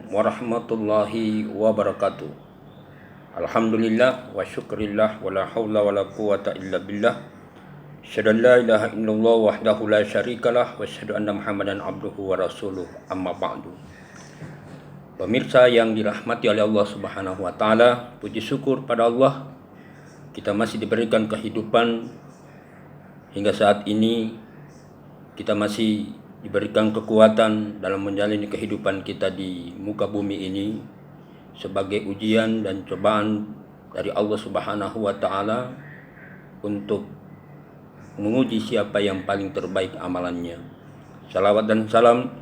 warahmatullahi wabarakatuh. Alhamdulillah wa syukrillah wa la hawla wa la quwata illa billah. Asyhadu an la ilaha illallah wahdahu la syarikalah wa asyhadu anna Muhammadan abduhu wa rasuluh, amma ba'du. Pemirsa yang dirahmati oleh Allah Subhanahu wa taala, puji syukur pada Allah kita masih diberikan kehidupan hingga saat ini. Kita masih diberikan kekuatan dalam menjalani kehidupan kita di muka bumi ini sebagai ujian dan cobaan dari Allah Subhanahu wa taala untuk menguji siapa yang paling terbaik amalannya. Salawat dan salam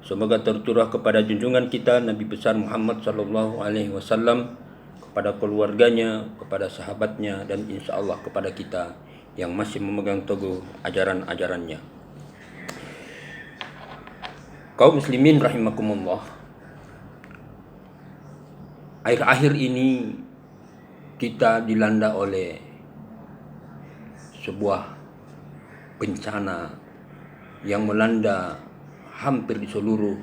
semoga tercurah kepada junjungan kita Nabi besar Muhammad sallallahu alaihi wasallam, kepada keluarganya, kepada sahabatnya, dan insya Allah kepada kita yang masih memegang teguh ajaran-ajarannya. Kaum muslimin rahimakumullah, akhir-akhir ini kita dilanda oleh sebuah bencana yang melanda hampir di seluruh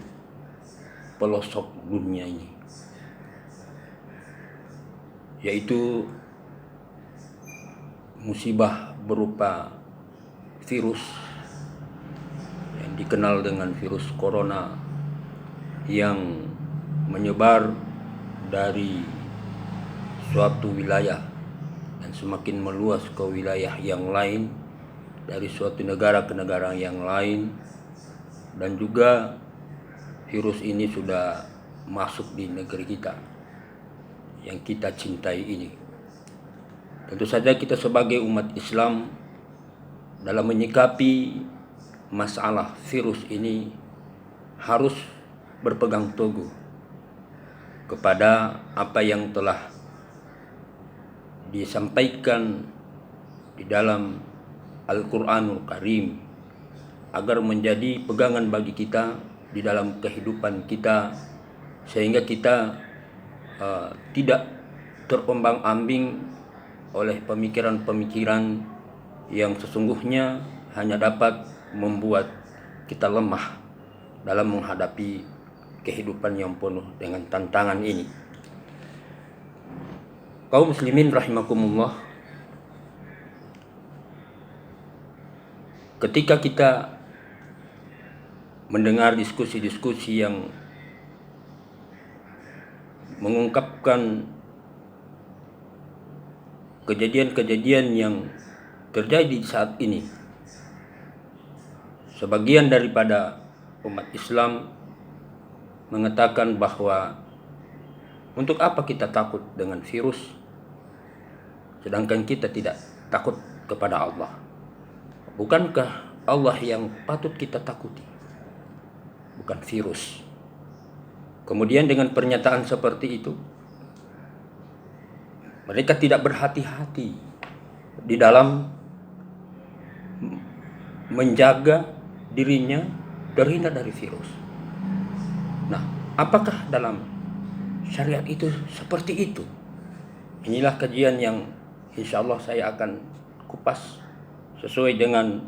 pelosok dunia ini, yaitu musibah berupa virus yang dikenal dengan virus corona yang menyebar dari suatu wilayah dan semakin meluas ke wilayah yang lain, dari suatu negara ke negara yang lain, dan juga virus ini sudah masuk di negeri kita yang kita cintai ini. Tentu saja kita sebagai umat Islam dalam menyikapi masalah virus ini harus berpegang teguh kepada apa yang telah disampaikan di dalam Al-Quranul Karim, agar menjadi pegangan bagi kita di dalam kehidupan kita, sehingga kita tidak terombang-ambing oleh pemikiran-pemikiran yang sesungguhnya hanya dapat membuat kita lemah dalam menghadapi kehidupan yang penuh dengan tantangan ini. Kaum muslimin rahimakumullah, ketika kita mendengar diskusi-diskusi yang mengungkapkan kejadian-kejadian yang terjadi saat ini, sebagian daripada umat Islam mengatakan bahwa untuk apa kita takut dengan virus sedangkan kita tidak takut kepada Allah? Bukankah Allah yang patut kita takuti, bukan virus? Kemudian dengan pernyataan seperti itu, mereka tidak berhati-hati di dalam menjaga dirinya terhindar dari virus. Nah, apakah dalam syariat itu seperti itu? Inilah kajian yang insya Allah saya akan kupas sesuai dengan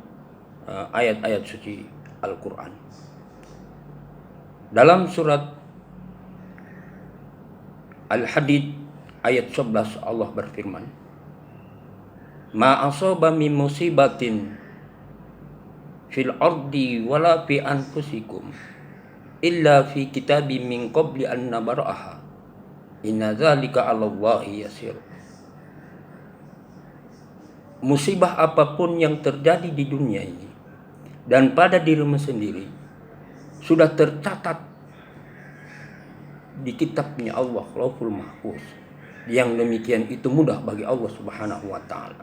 ayat-ayat suci Al-Quran. Dalam surat Al-Hadid ayat 11 Allah berfirman, Ma asaba min musibatin fil ardi wala fi anfusikum illa fi kitabim min qabli an nabra'aha inna dzalika 'alallahi yasir. Musibah apapun yang terjadi di dunia ini dan pada dirimu sendiri sudah tercatat di kitabnya Allah, Lauhul Mahfuz. Yang demikian itu mudah bagi Allah Subhanahu wa taala.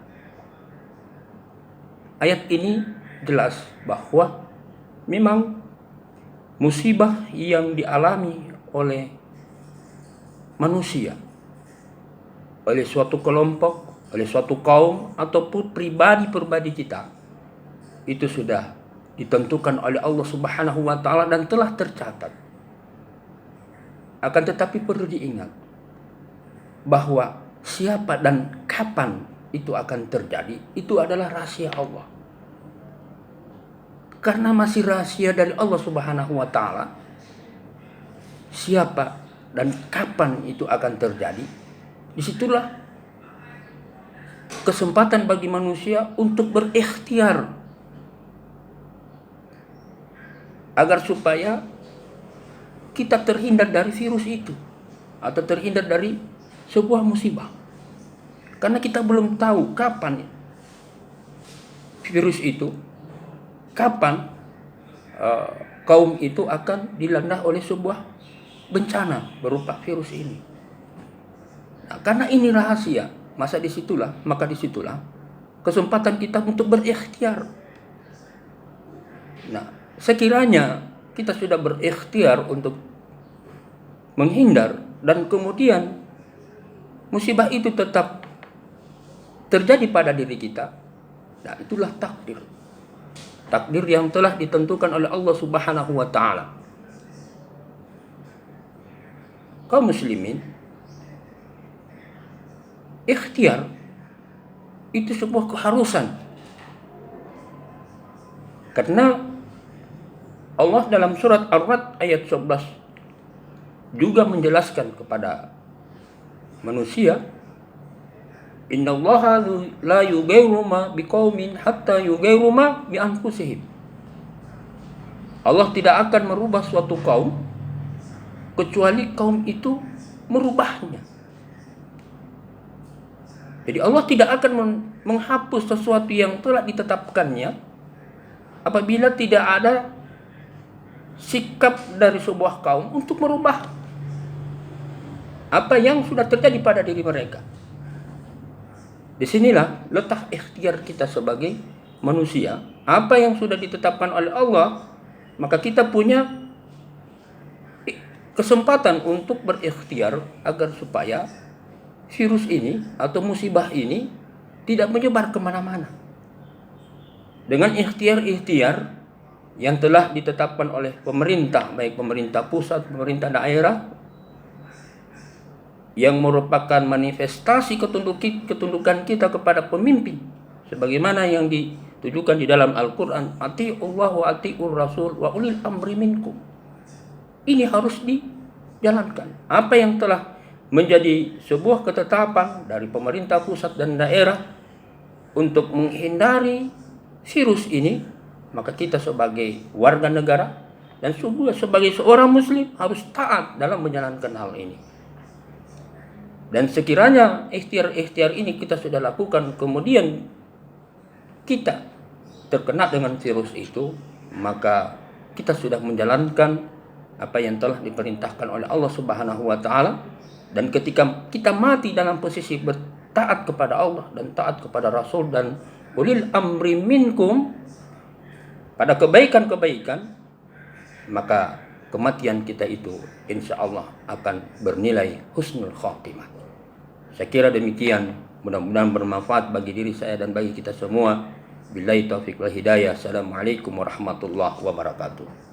Ayat ini jelas bahwa memang musibah yang dialami oleh manusia, oleh suatu kelompok, oleh suatu kaum, ataupun pribadi-pribadi kita, itu sudah ditentukan oleh Allah Subhanahu wa taala dan telah tercatat. Akan tetapi perlu diingat bahwa siapa dan kapan itu akan terjadi, itu adalah rahasia Allah. Karena masih rahasia dari Allah Subhanahu wa taala, siapa dan kapan itu akan terjadi, disitulah kesempatan bagi manusia untuk berikhtiar agar supaya kita terhindar dari virus itu atau terhindar dari sebuah musibah. Karena kita belum tahu kapan virus itu, kapan kaum itu akan dilanda oleh sebuah bencana berupa virus ini. Nah, karena ini rahasia, maka disitulah kesempatan kita untuk berikhtiar. Nah, sekiranya kita sudah berikhtiar untuk menghindar dan kemudian musibah itu tetap terjadi pada diri kita, nah itulah takdir. Takdir yang telah ditentukan oleh Allah Subhanahu wa taala. Kaum muslimin, ikhtiar itu sebuah keharusan. Karena Allah dalam surat Ar-Ra'd ayat 11 juga menjelaskan kepada manusia, innallaha la yughayyiru ma biqaumin hatta yughayyiru ma bi anfusihim. Allah tidak akan merubah suatu kaum kecuali kaum itu merubahnya. Jadi Allah tidak akan menghapus sesuatu yang telah ditetapkannya apabila tidak ada sikap dari sebuah kaum untuk merubah apa yang sudah terjadi pada diri mereka. Disinilah letak ikhtiar kita sebagai manusia. Apa yang sudah ditetapkan oleh Allah, maka kita punya kesempatan untuk berikhtiar agar supaya virus ini atau musibah ini tidak menyebar kemana-mana. Dengan ikhtiar-ikhtiar yang telah ditetapkan oleh pemerintah, baik pemerintah pusat, pemerintah daerah, yang merupakan manifestasi ketundukan kita kepada pemimpin sebagaimana yang ditujukan di dalam Al-Qur'an, atiiullah wa atiiur rasul wa ulil amri minkum. Ini harus dijalankan. Apa yang telah menjadi sebuah ketetapan dari pemerintah pusat dan daerah untuk menghindari virus ini, maka kita sebagai warga negara dan sebagai seorang muslim harus taat dalam menjalankan hal ini. Dan sekiranya ikhtiar-ikhtiar ini kita sudah lakukan, kemudian kita terkena dengan virus itu, maka kita sudah menjalankan apa yang telah diperintahkan oleh Allah Subhanahu wa taala. Dan ketika kita mati dalam posisi bertaat kepada Allah dan taat kepada Rasul dan ulil amri minkum pada kebaikan-kebaikan, maka kematian kita itu insya Allah akan bernilai husnul khatimah. Saya kira demikian, mudah-mudahan bermanfaat bagi diri saya dan bagi kita semua. Billahi taufiq wal hidayah. Assalamualaikum warahmatullahi wabarakatuh.